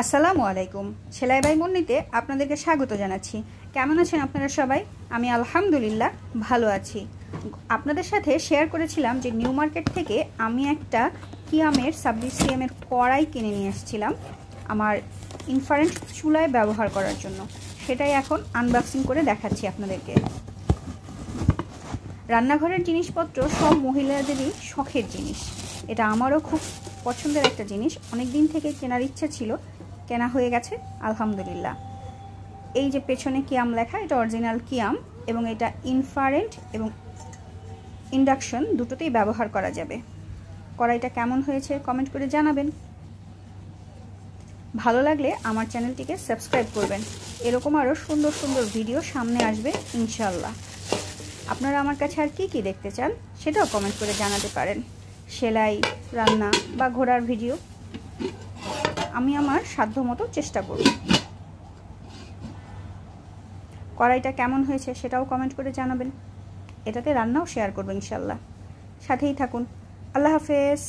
আসসালামু আলাইকুম। সেলাই বাই মুন্নিতে আপনাদেরকে স্বাগত জানাচ্ছি। কেমন আছেন আপনারা সবাই? আমি আলহামদুলিল্লাহ ভালো আছি। আপনাদের সাথে শেয়ার করেছিলাম যে নিউ মার্কেট থেকে আমি একটা কিয়ামের 26 সিএমের কড়াই কিনে নিয়ে এসেছিলাম আমার ইনফ্রারেড চুলায় ব্যবহার করার জন্য। সেটাই এখন আনবক্সিং করে দেখাচ্ছি আপনাদেরকে। রান্নাঘরের জিনিসপত্র সব মহিলাদেরই শখের জিনিস। এটা আমারও খুব পছন্দের একটা জিনিস। অনেক দিন থেকে কেনার ইচ্ছা ছিল, কেনা হয়ে গেছে আলহামদুলিল্লাহ। এই যে পেছনে কিয়াম লেখা, এটা অরিজিনাল কিয়াম এবং এটা ইনফ্রারেড এবং ইন্ডাকশন দুটোতেই ব্যবহার করা যাবে। কড়াইটা কেমন হয়েছে কমেন্ট করে জানাবেন। ভালো লাগলে আমার চ্যানেলটিকে সাবস্ক্রাইব করবেন। এরকম আরও সুন্দর সুন্দর ভিডিও সামনে আসবে ইনশাল্লাহ। আপনারা আমার কাছে আর কি দেখতে চান সেটাও কমেন্ট করে জানাতে পারেন। সেলাই, রান্না বা ঘোরার ভিডিও আমি আমার সাধ্যমতো চেষ্টা করব। কড়াইটা কেমন হয়েছে সেটাও কমেন্ট করে জানাবেন। এটাতে রান্নাও শেয়ার করব ইনশাল্লাহ। সাথেই থাকুন। আল্লাহ হাফেজ।